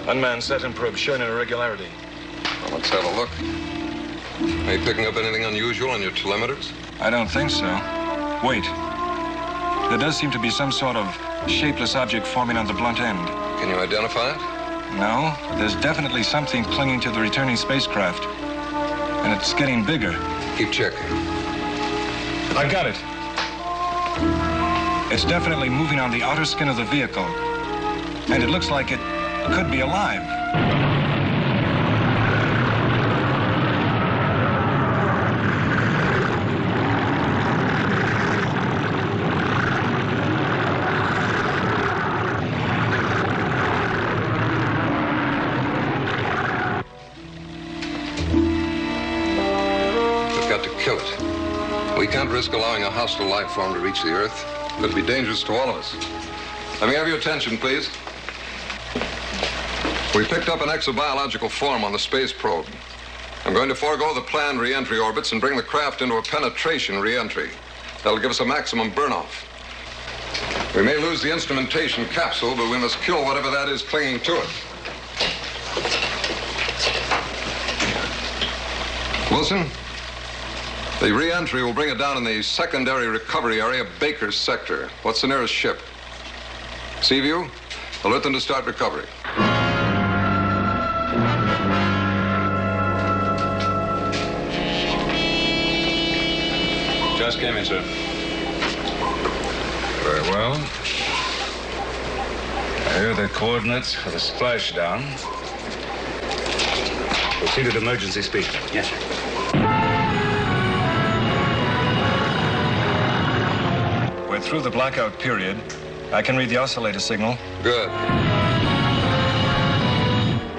Unmanned Saturn probe showing an irregularity. Well, let's have a look. Are you picking up anything unusual on your telemeters? I don't think so. Wait. There does seem to be some sort of shapeless object forming on the blunt end. Can you identify it? No, there's definitely something clinging to the returning spacecraft. And it's getting bigger. Keep checking. I got it. It's definitely moving on the outer skin of the vehicle. And it looks like it could be alive. We can't risk allowing a hostile life form to reach the Earth. It'll be dangerous to all of us. Let me have your attention, please. We picked up an exobiological form on the space probe. I'm going to forego the planned re-entry orbits and bring the craft into a penetration re-entry. That'll give us a maximum burn-off. We may lose the instrumentation capsule, but we must kill whatever that is clinging to it. Wilson? The re-entry will bring it down in the secondary recovery area, Baker's sector. What's the nearest ship? Seaview, alert them to start recovery. Just came in, sir. Very well. Here are the coordinates for the splashdown. Proceed with emergency speed. Yes, sir. We're through the blackout period. I can read the oscillator signal. Good.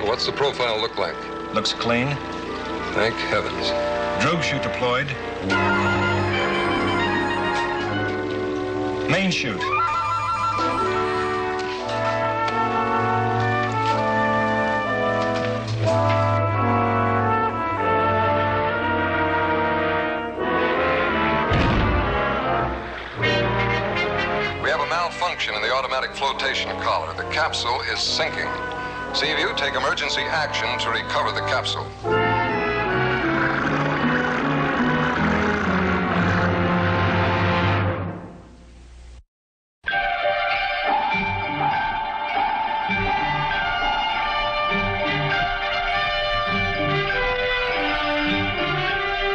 What's the profile look like? Looks clean. Thank heavens. Drogue chute deployed. Main chute. In the automatic flotation collar. The capsule is sinking. Seaview, take emergency action to recover the capsule.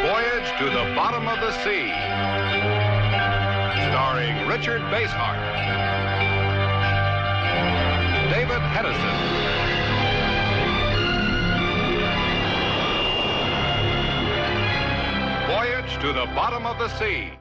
Voyage to the Bottom of the Sea. Starring Richard Basehart, David Hedison, Voyage to the Bottom of the Sea.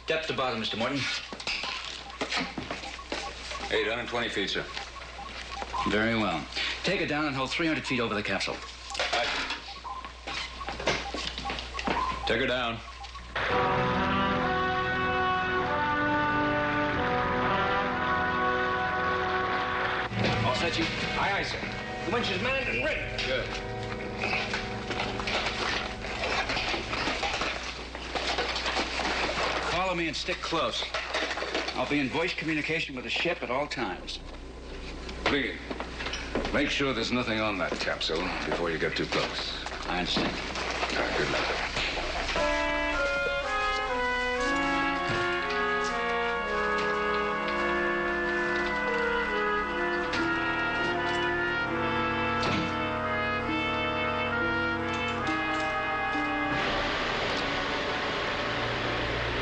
Depth to bottom, Mr. Morton. 820 feet, sir. Very well. Take it down and hold 300 feet over the capsule. Aye. Take her down. All set, Chief? Aye, aye, sir. The winch is manned and ready. Good. Follow me and stick close. I'll be in voice communication with the ship at all times. Please, make sure there's nothing on that capsule before you get too close. I understand. All right, good luck.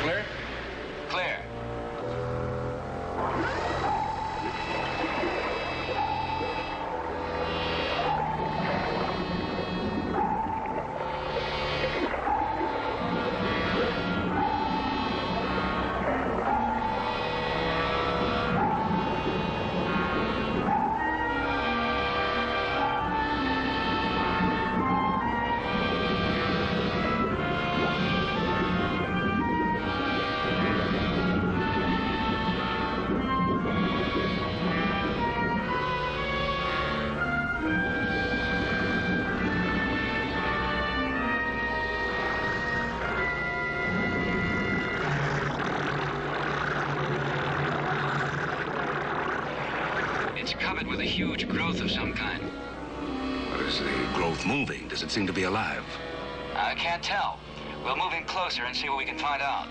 Clear? Clear. huge growth of some kind. What is the growth moving? Does it seem to be alive? I can't tell. We'll move in closer and see what we can find out.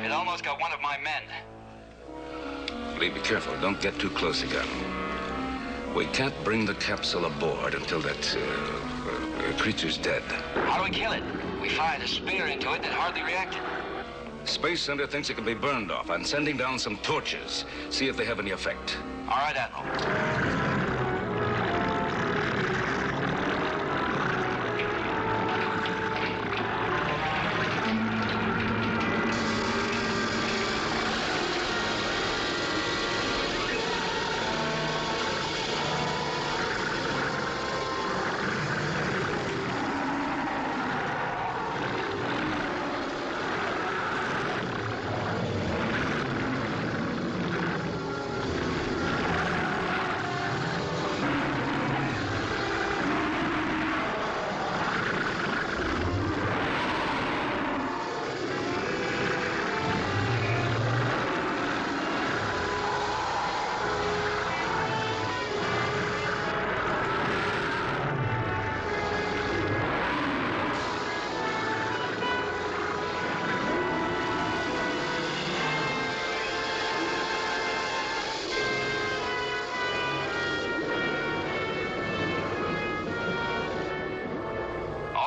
It almost got one of my men. Lee, be careful. Don't get too close again. We can't bring the capsule aboard until that creature's dead. How do we kill it? We fired a spear into it and it hardly reacted. Space Center thinks it can be burned off. I'm sending down some torches. See if they have any effect. All right, Admiral.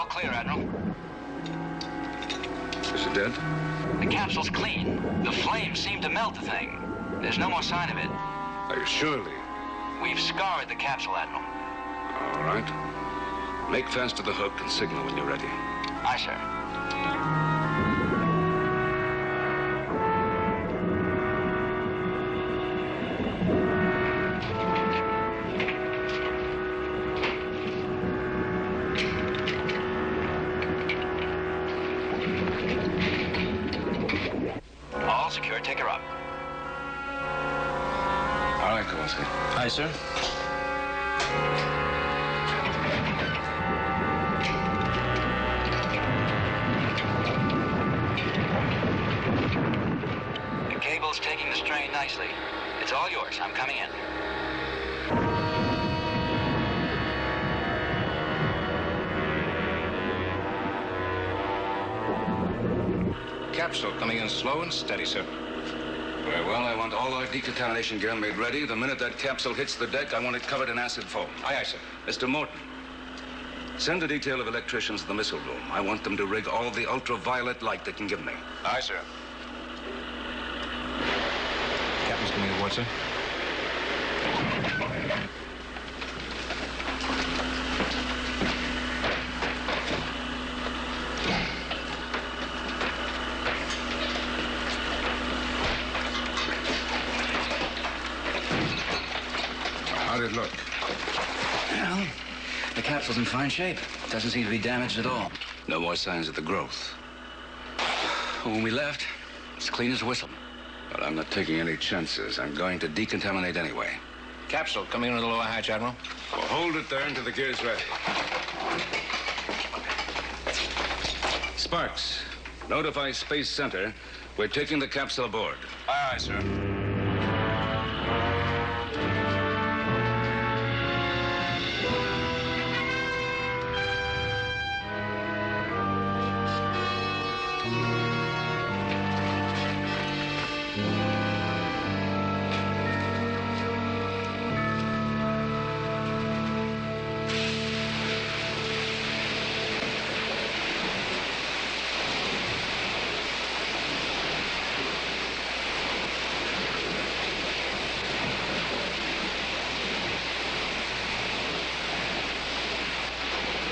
Clear, Admiral. Is it dead? The capsule's clean. The flames seem to melt the thing. There's no more sign of it. Are you sure, Lee? We've scoured the capsule, Admiral. All right. Make fast to the hook and signal when you're ready. Aye, sir. All secure. Take her up. All right, Kowalski. Aye, sir. The cable's taking the strain nicely. It's all yours. I'm coming in. Capsule coming in slow and steady, sir. Very well. I want all our decontamination gear made ready. The minute that capsule hits the deck, I want it covered in acid foam. Aye, aye, sir. Mr. Morton, send a detail of electricians to the missile room. I want them to rig all the ultraviolet light they can give me. Aye, sir. Captain's coming aboard, sir. How'd it look? Well, the capsule's in fine shape. Doesn't seem to be damaged at all. No more signs of the growth. When we left, it's clean as a whistle. But I'm not taking any chances. I'm going to decontaminate anyway. Capsule coming in with the lower hatch, Admiral. Well, hold it there until the gear's ready. Sparks, notify Space Center. We're taking the capsule aboard. Aye, aye, sir.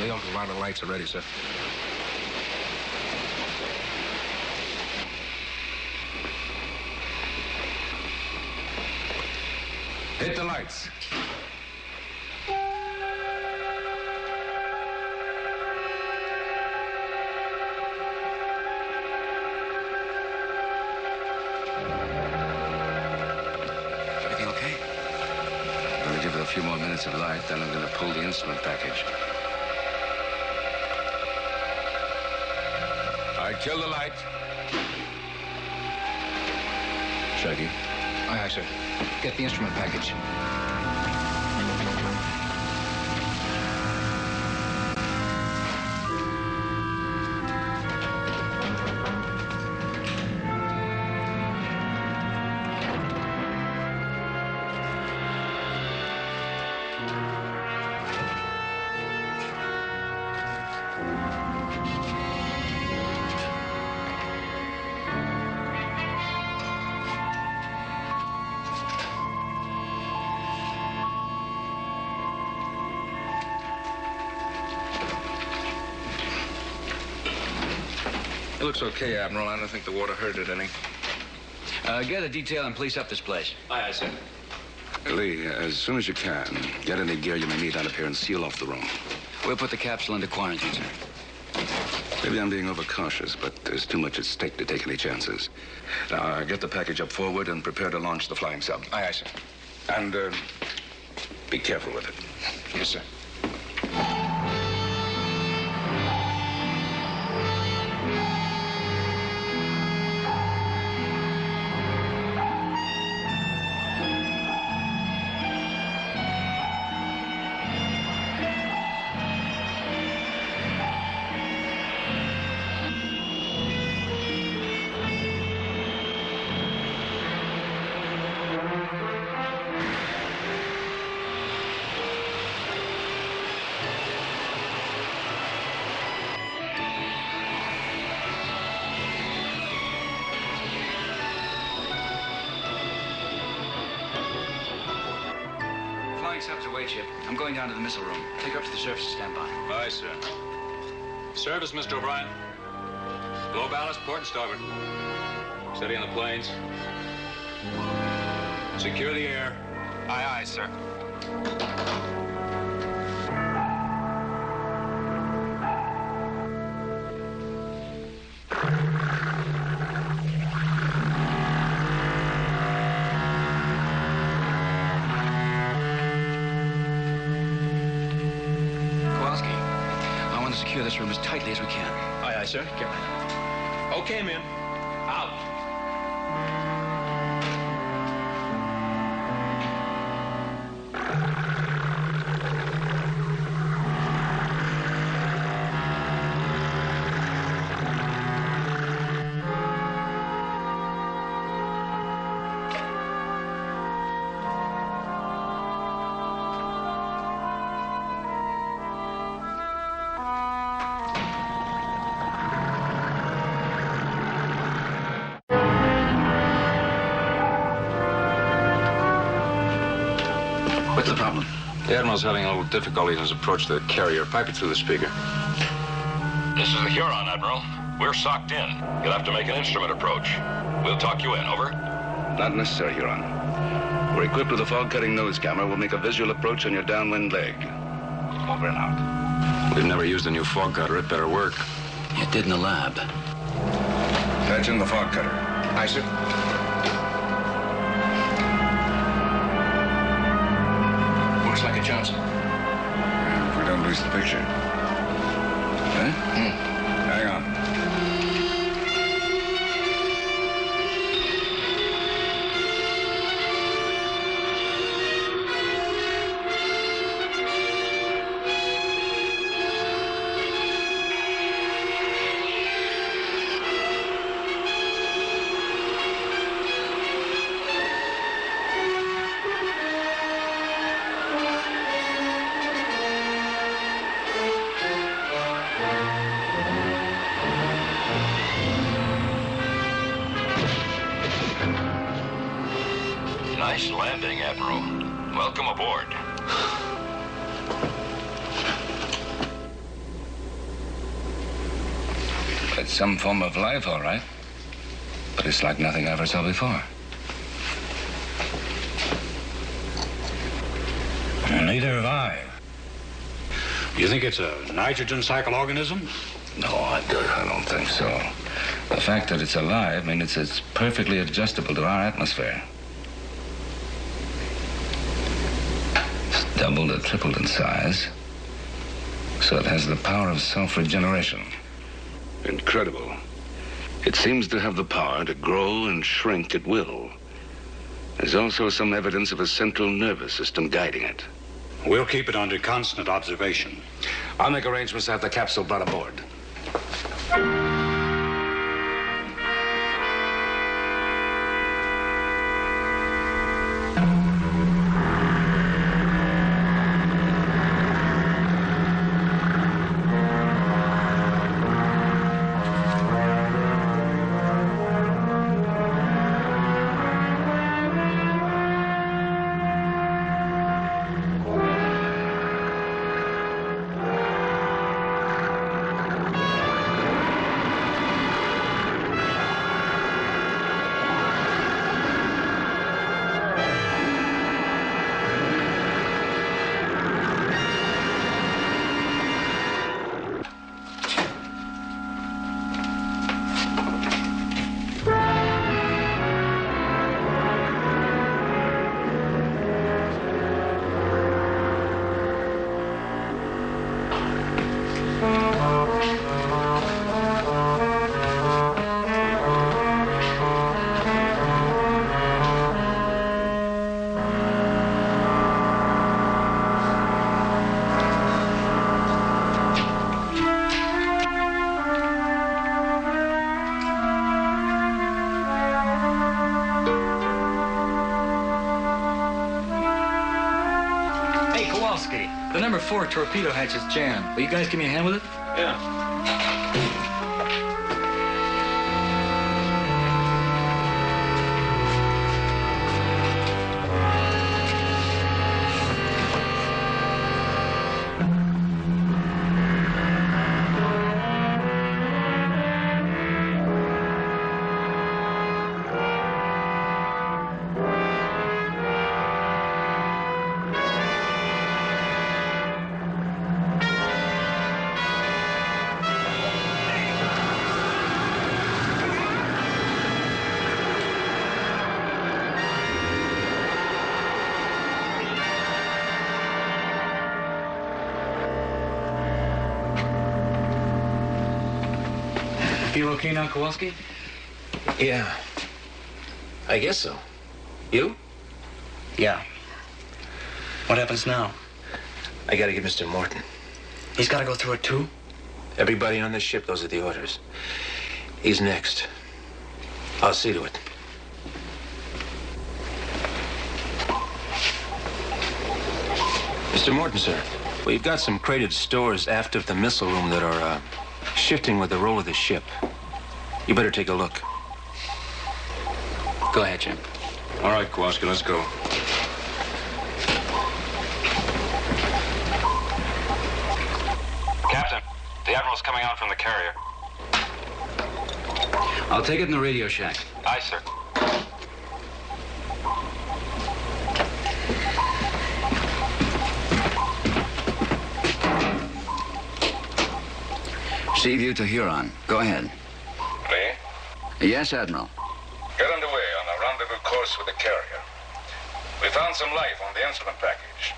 The ultraviolet lights are ready, sir. Hit the lights. Everything okay? I'm going to give it a few more minutes of light, then I'm going to pull the instrument package. All right, kill the light. Shaggy. Aye, aye, sir. Get the instrument package. It looks okay, Admiral. I don't think the water hurt it any. Get a detail and police up this place. Aye, aye, sir. Lee, as soon as you can, get any gear you may need out of here and seal off the room. We'll put the capsule into quarantine, sir. Maybe I'm being overcautious, but there's too much at stake to take any chances. Now, get the package up forward and prepare to launch the flying sub. Aye, aye, sir. And, be careful with it. Yes, sir. Sub's away, Chip. I'm going down to the missile room. Take her up to the surface and stand by. Aye, sir. Service, Mr. O'Brien. Low ballast, port and starboard. Steady on the planes. Secure the air. Aye, aye, sir. Secure this room as tightly as we can. Aye, aye, sir. Get right. Okay, men. Out. What's the problem? The Admiral's having a little difficulty in his approach to the carrier. Pipe it through the speaker. This is the Huron, Admiral. We're socked in. You'll have to make an instrument approach. We'll talk you in, over. Not necessary, Huron. We're equipped with a fog-cutting nose camera. We'll make a visual approach on your downwind leg. Over and out. We've never used a new fog cutter. It better work. It did in the lab. Patch in the fog cutter. Aye, sir. Looks like a Johnson. If we don't lose the picture. Huh? Hang on. Nice landing, Admiral. Welcome aboard. It's some form of life, all right. But it's like nothing I ever saw before. Neither have I. You think it's a nitrogen cycle-organism? No, I don't think so. The fact that it's alive means it's perfectly adjustable to our atmosphere. It's doubled or tripled in size, so it has the power of self-regeneration. Incredible. It seems to have the power to grow and shrink at will. There's also some evidence of a central nervous system guiding it. We'll keep it under constant observation. I'll make arrangements to have the capsule brought aboard. The number 4 torpedo hatch is jammed. Will you guys give me a hand with it? Yeah. Feel okay now, Kowalski? Yeah. I guess so. You? Yeah. What happens now? I gotta get Mr. Morton. He's got to go through it, too? Everybody on this ship, those are the orders. He's next. I'll see to it. Mr. Morton, sir. We've got some crated stores aft of the missile room that are, shifting with the roll of the ship. You better take a look. Go ahead, Jim. All right, Kowalski, let's go. Captain, the Admiral's coming out from the carrier. I'll take it in the radio shack. Aye, sir. Sea view to Huron. Go ahead. Lee? Yes, Admiral. Get underway on a rendezvous course with the carrier. We found some life on the instrument package.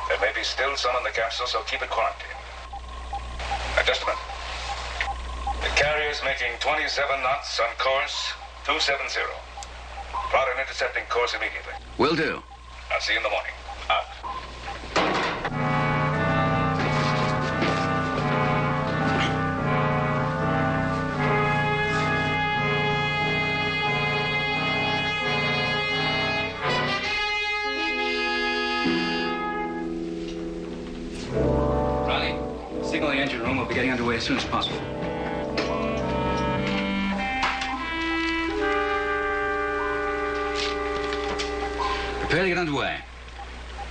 There may be still some in the capsule, so keep it quarantined. Now, just a minute. The carrier's making 27 knots on course 270. Plot an intercepting course immediately. Will do. I'll see you in the morning. Out. Signal the engine room. We'll be getting underway as soon as possible. Prepare to get underway.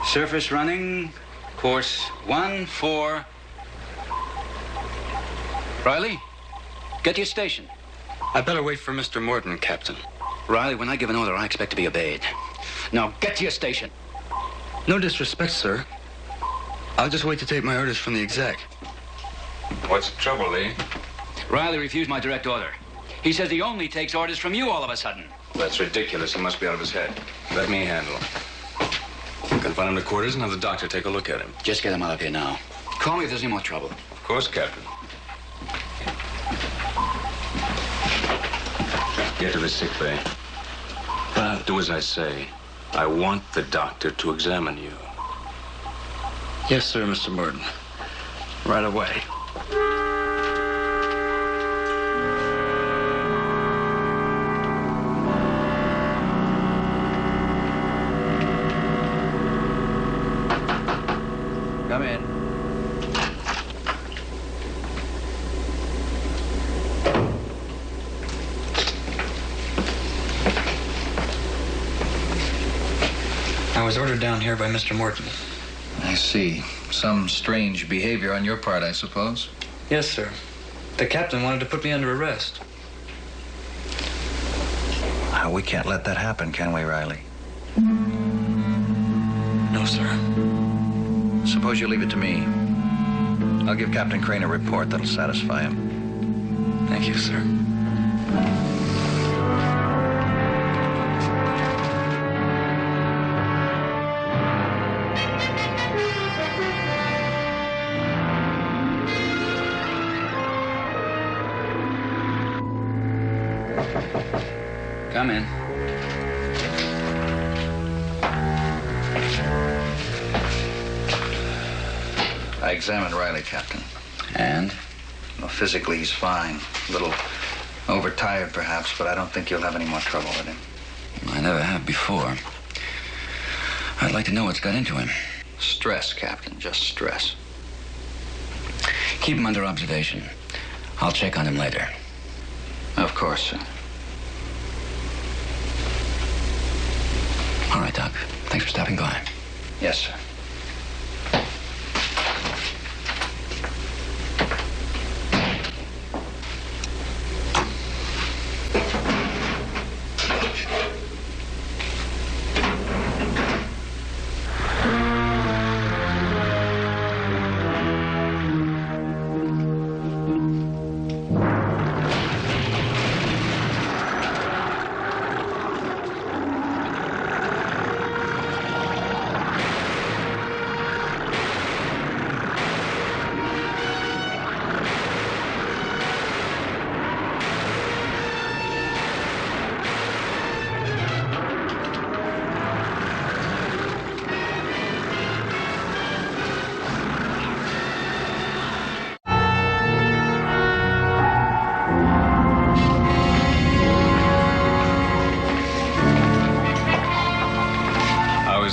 Surface running. Course 14. Riley? Get to your station. I'd better wait for Mr. Morton, Captain. Riley, when I give an order, I expect to be obeyed. Now, get to your station. No disrespect, sir. I'll just wait to take my orders from the exec. What's the trouble, Lee? Riley refused my direct order. He says he only takes orders from you all of a sudden. That's ridiculous. He must be out of his head. Let me handle him. Confine him to quarters and have the doctor take a look at him. Just get him out of here now. Call me if there's any more trouble. Of course, Captain. Get to the sick bay. Do as I say. I want the doctor to examine you. Yes, sir, Mr. Morton. Right away. Come in. I was ordered down here by Mr. Morton. I see. Some strange behavior on your part, I suppose. Yes, sir. The captain wanted to put me under arrest. We can't let that happen, can we, Riley? No, sir. Suppose you leave it to me. I'll give Captain Crane a report that'll satisfy him. Thank you, sir. Come in. I examined Riley, Captain. And? Well, physically, he's fine. A little overtired, perhaps, but I don't think you'll have any more trouble with him. I never have before. I'd like to know what's got into him. Stress, Captain, just stress. Keep him under observation. I'll check on him later. Of course, sir. All right, Doc. Thanks for stopping by. Yes, sir.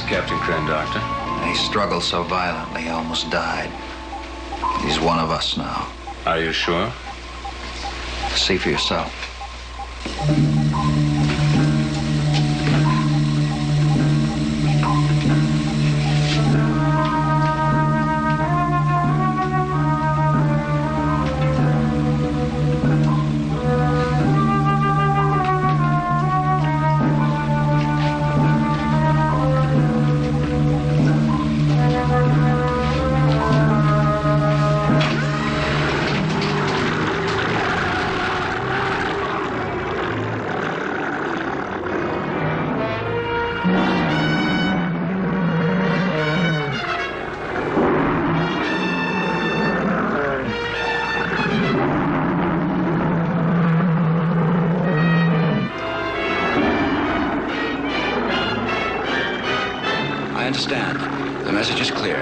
Captain Crane, Doctor? He struggled so violently, he almost died. He's one of us now. Are you sure? See for yourself. I understand. The message is clear.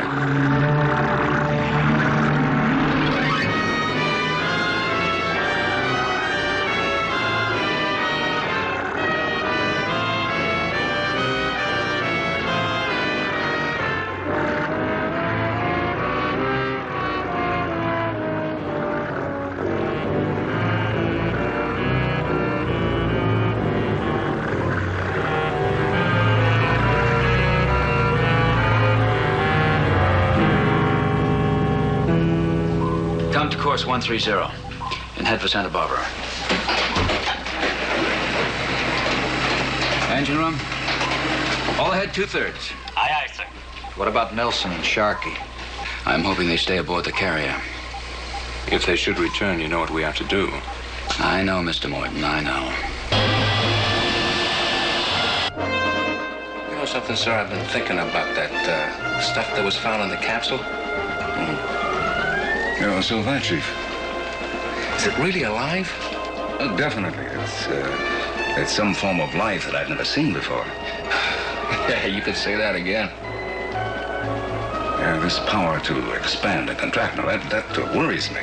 Come to course 130. and head for Santa Barbara. Engine room? All ahead 2/3. Aye, aye, sir. What about Nelson and Sharkey? I'm hoping they stay aboard the carrier. If they should return, you know what we have to do. I know, Mr. Morton, I know. You know something, sir? I've been thinking about that stuff that was found in the capsule. You're so that, Chief. Is it really alive? Oh, definitely. It's some form of life that I've never seen before. Yeah, you could say that again. Yeah, this power to expand and contract, now that worries me.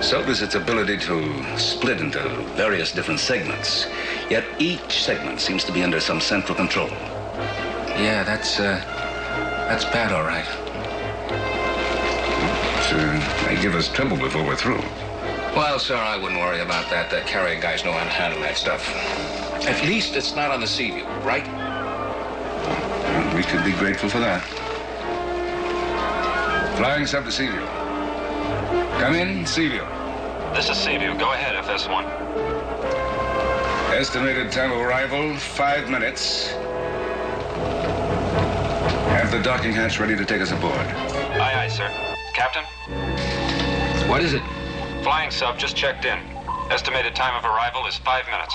So does its ability to split into various different segments. Yet each segment seems to be under some central control. Yeah, that's bad, all right. It may give us trouble before we're through. Well, sir, I wouldn't worry about that. The carrier guys know how to handle that stuff. At least it's not on the sea view, right? Well, we should be grateful for that. Flying sub to Seaview. Come in, Seaview. This is Seaview. Go ahead, FS1. Estimated time of arrival, 5 minutes. Have the docking hatch ready to take us aboard. Aye, aye, sir. Captain? What is it? Flying sub just checked in. Estimated time of arrival is 5 minutes.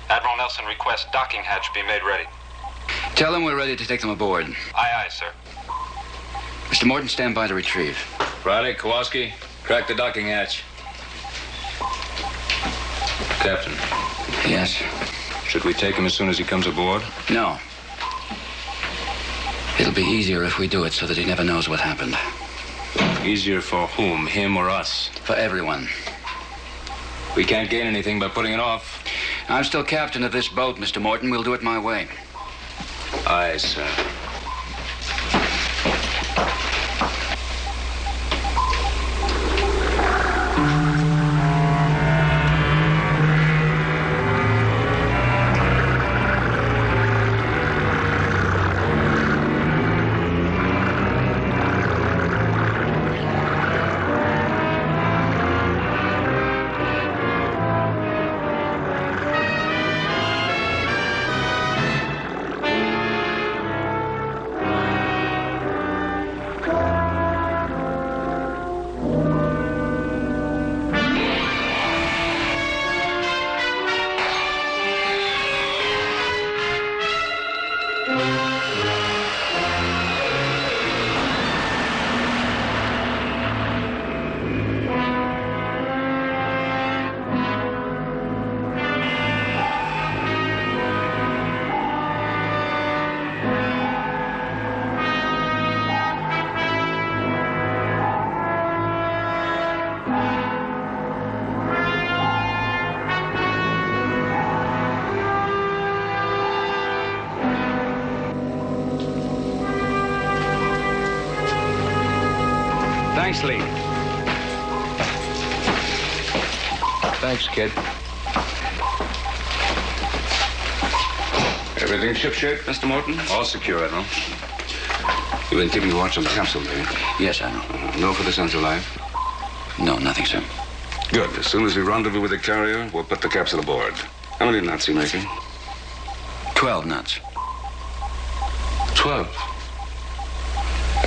Admiral Nelson requests docking hatch be made ready. Tell them we're ready to take them aboard. Aye, aye, sir. Mr. Morton, stand by to retrieve. Riley, Kowalski, crack the docking hatch. Captain, Yes? should we take him as soon as he comes aboard? No. It'll be easier if we do it so that he never knows what happened. Easier for whom, him or us? For everyone. We can't gain anything by putting it off. I'm still captain of this boat, Mr. Morton. We'll do it my way. Aye, sir. Thanks, Lee. Thanks, kid. Everything shipshape, Mr. Morton? All secure, Admiral. You've been keeping watch on the capsule, have you? Yes, Admiral. No further signs of life? No, nothing, sir. Good. As soon as we rendezvous with the carrier, we'll put the capsule aboard. How many knots are you making? 12 knots. 12.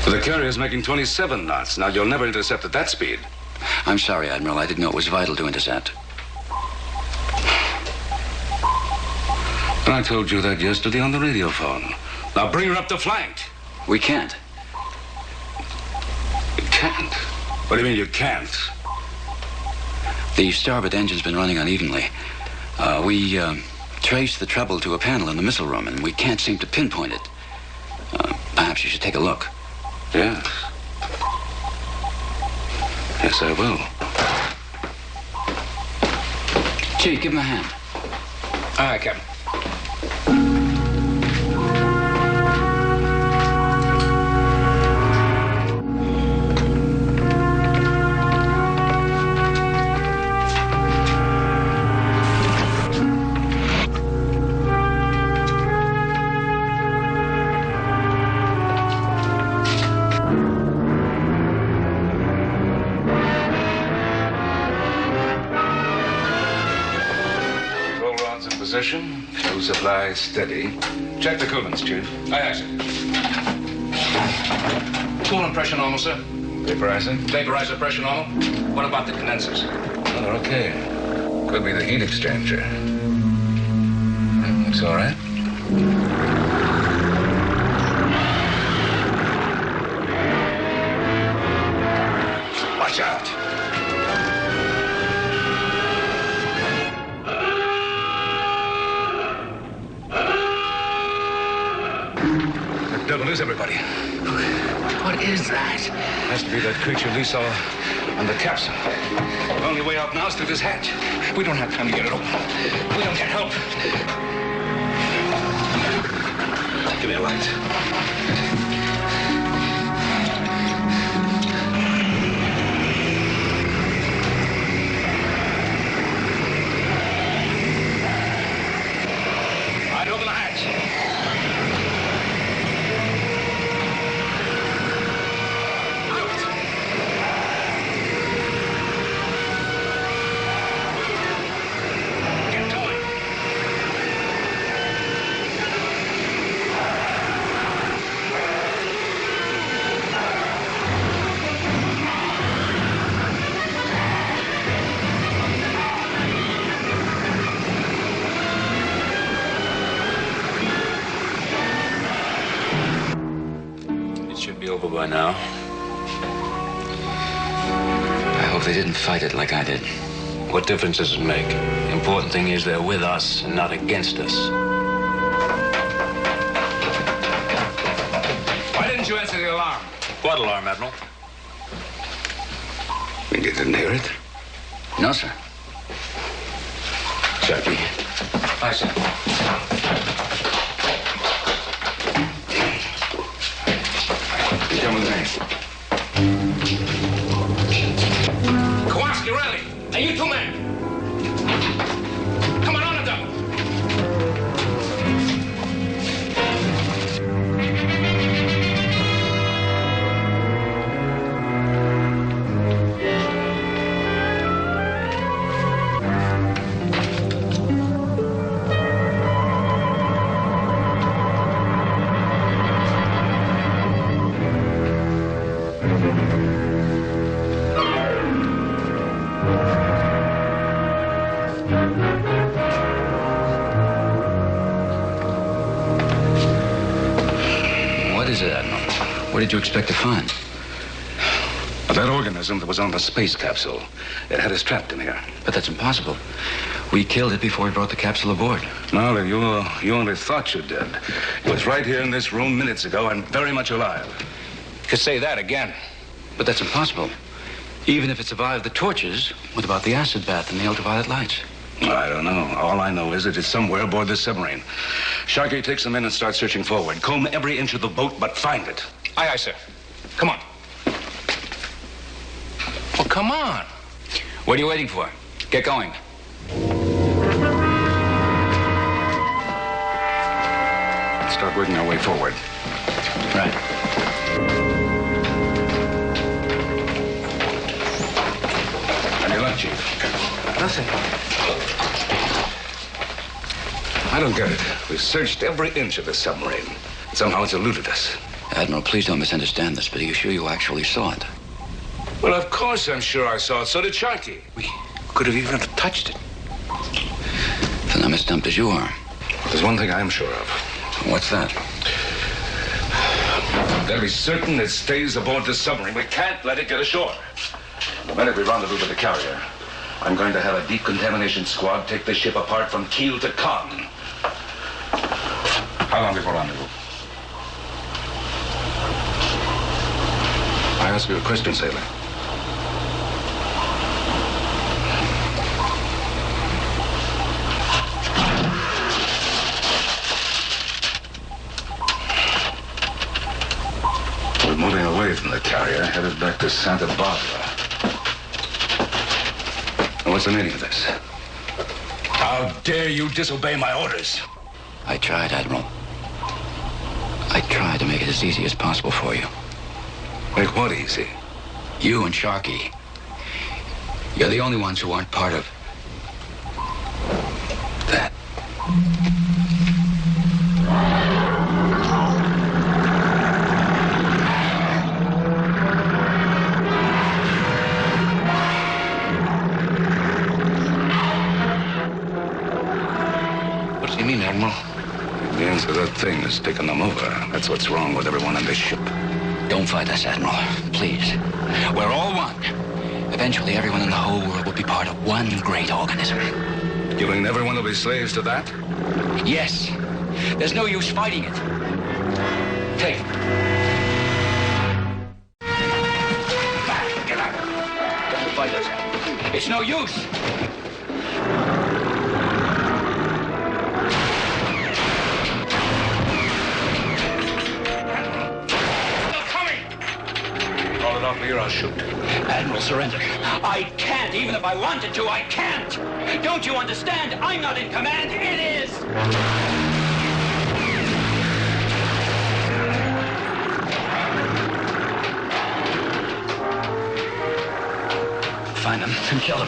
The carrier's making 27 knots. Now, you'll never intercept at that speed. I'm sorry, Admiral. I didn't know it was vital to intercept. I told you that yesterday on the radio phone. Now, bring her up the flank. We can't. You can't? What do you mean you can't? The starboard engine's been running unevenly. We traced the trouble to a panel in the missile room, and we can't seem to pinpoint it. Perhaps you should take a look. Yes. Yes, I will. Chief, give him a hand. Aye, Captain. insertion. Fuel supply steady. Check the coolants, Chief. Aye, aye, sir. Coolant pressure normal, sir. Vaporizer? Vaporizer pressure normal. What about the condensers? Oh, they're okay. Could be the heat exchanger. Looks all right. Watch out. The devil is everybody. What is that? Has to be that creature we saw on the capsule. The only way out now is through this hatch. We don't have time to get it open. We don't get help. Give me a light. Right, open the hatch. Over by now. I hope they didn't fight it like I did. What difference does it make? The important thing is they're with us and not against us. Why didn't you answer the alarm? What alarm, Admiral? You didn't hear it? No, sir. Sharpie. Aye, sir. Come with me. Kowalski, Riley, and you two men. Come on the double. What did you expect to find? That organism that was on the space capsule. It had us trapped in here. But that's impossible. We killed it before we brought the capsule aboard. No, you only thought you did. It was right here in this room minutes ago and very much alive. You could say that again. But that's impossible. Even if it survived the tortures, what about the acid bath and the ultraviolet lights? I don't know. All I know is that it's somewhere aboard this submarine. Sharkey, take some men and start searching forward. Comb every inch of the boat, but find it. Aye, aye, sir. Come on. Well, come on. What are you waiting for? Get going. Let's start working our way forward. Right. Any luck, Chief? Nothing. I don't get it. We've searched every inch of the submarine. Somehow it's eluded us. Admiral, please don't misunderstand this, but are you sure you actually saw it? Well, of course I'm sure I saw it. So did Sharkey. We could have even touched it. Then I'm as stumped as you are. There's one thing I'm sure of. What's that? Gotta be certain it stays aboard the submarine. We can't let it get ashore. The minute we rendezvous with the carrier, I'm going to have a decontamination squad take the ship apart from keel to con. How long before rendezvous? I ask you a question, sailor. We're moving away from the carrier, headed back to Santa Barbara. And what's the meaning of this? How dare you disobey my orders? I tried, Admiral. I tried to make it as easy as possible for you. Make what easy? You and Sharkey. You're the only ones who aren't part of that. has taken them over. That's what's wrong with everyone on this ship. Don't fight us, Admiral. Please. We're all one. Eventually, everyone in the whole world will be part of one great organism. You mean everyone will be slaves to that? Yes. There's no use fighting it. Take it. Back. Get out. Don't fight us. It's no use. Here, I'll shoot. Admiral, surrender. I can't. Even if I wanted to, I can't. Don't you understand? I'm not in command. It is. Find them and kill them.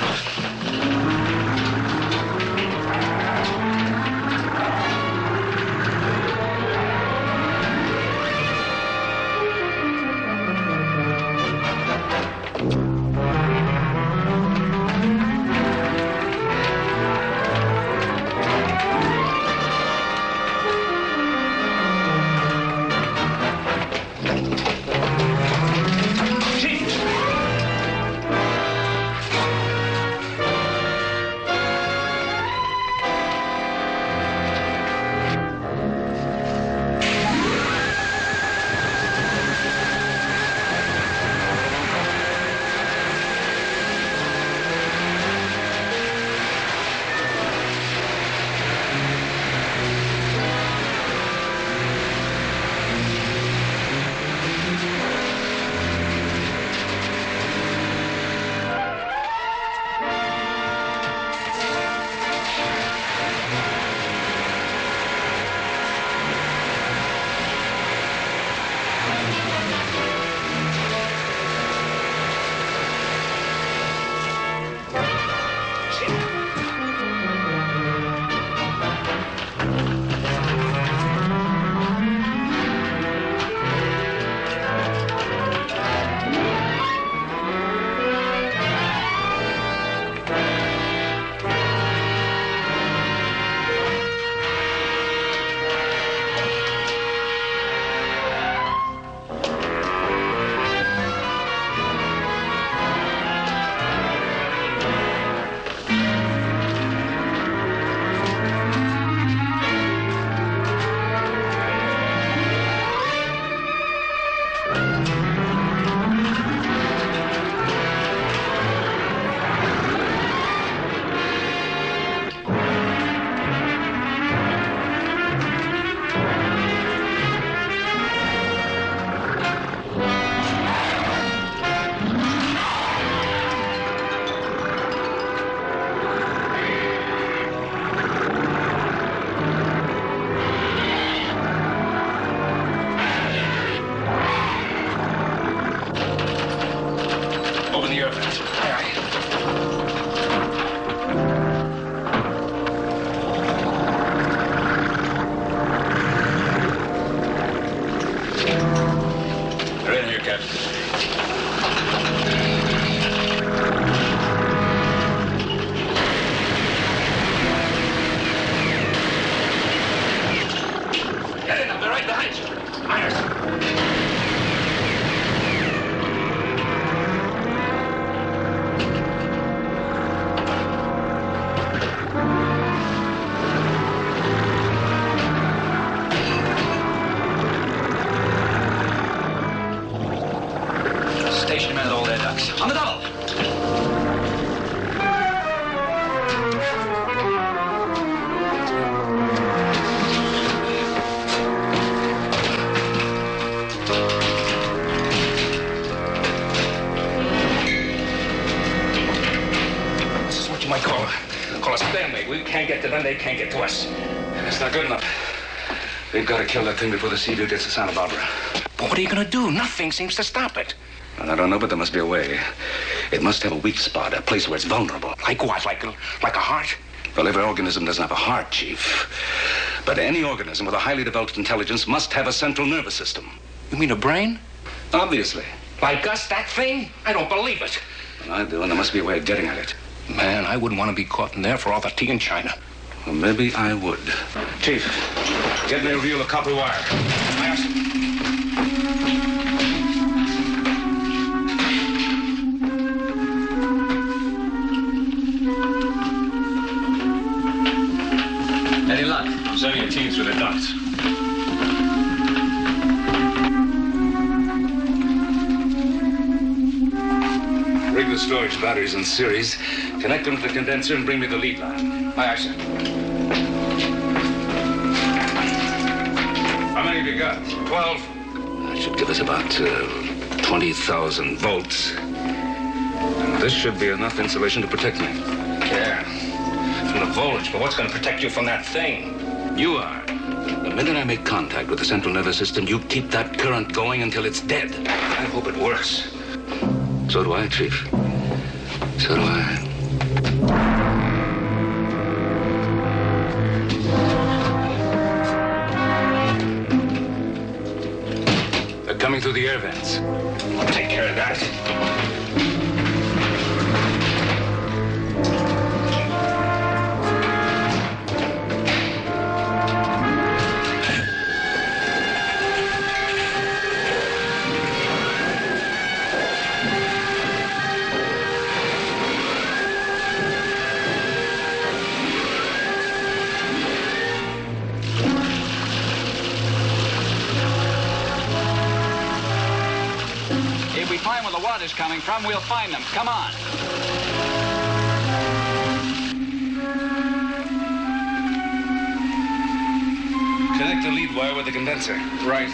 On the double. This is what you might call a stalemate. We can't get to them, they can't get to us. It's not good enough. They've got to kill that thing before the Sea View gets to Santa Barbara. But what are you going to do? Nothing seems to stop it. Well, I don't know, but there must be a way. It must have a weak spot, a place where it's vulnerable. Like what? Like a heart? Well, every organism doesn't have a heart, Chief. But any organism with a highly developed intelligence must have a central nervous system. You mean a brain? Obviously. Like us, that thing? I don't believe it. Well, I do, and there must be a way of getting at it. Man, I wouldn't want to be caught in there for all the tea in China. Well, maybe I would. Chief, get me a reel of copper wire. Any luck? Sending a team through the ducts. Rig the storage batteries in series, connect them to the condenser, and bring me the lead line. Aye, sir. How many have you got? 12? That should give us about 20,000 volts. This should be enough insulation to protect me. Yeah. From the voltage, but what's going to protect you from that thing? You are. The minute I make contact with the central nervous system, you keep that current going until it's dead. I hope it works. So do I, Chief. So do I. They're coming through the air vents. I'll take care of that. If we find where the water's coming from, we'll find them. Come on. Connect the lead wire with the condenser. Right.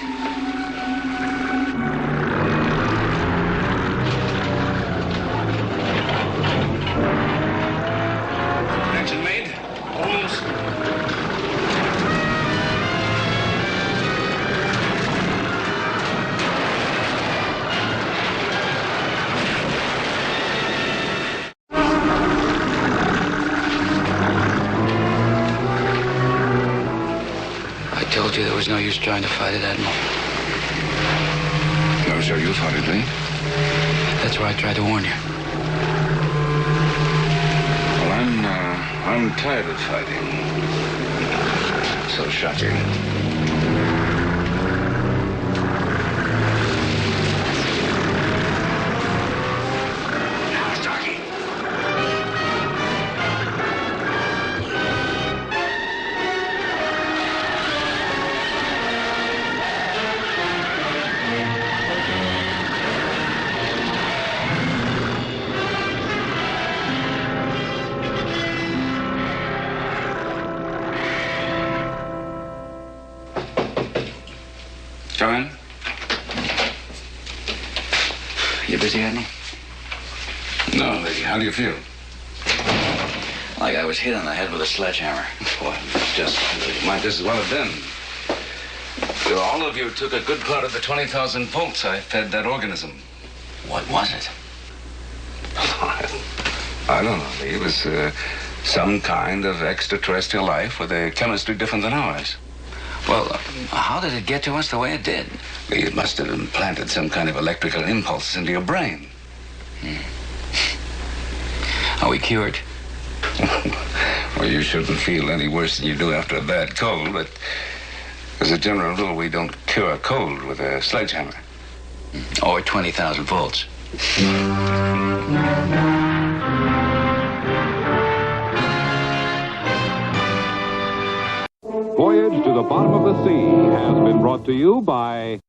Connection made? Almost. I told you there was no use trying to fight it, Admiral. No, sir, you fought it, eh? That's why I tried to warn you. Well, I'm tired of fighting. So shocking. Come in. You busy, Admiral? No, lady. How do you feel? Like I was hit on the head with a sledgehammer. Well, just might just as well have been. All of you took a good part of the 20,000 volts I fed that organism. What was it? I don't know. It was some kind of extraterrestrial life with a chemistry different than ours. Well, how did it get to us the way it did? It must have implanted some kind of electrical impulses into your brain. Are we cured? Well, you shouldn't feel any worse than you do after a bad cold, but as a general rule, we don't cure a cold with a sledgehammer. Or 20,000 volts. Voyage to the Bottom of the Sea has been brought to you by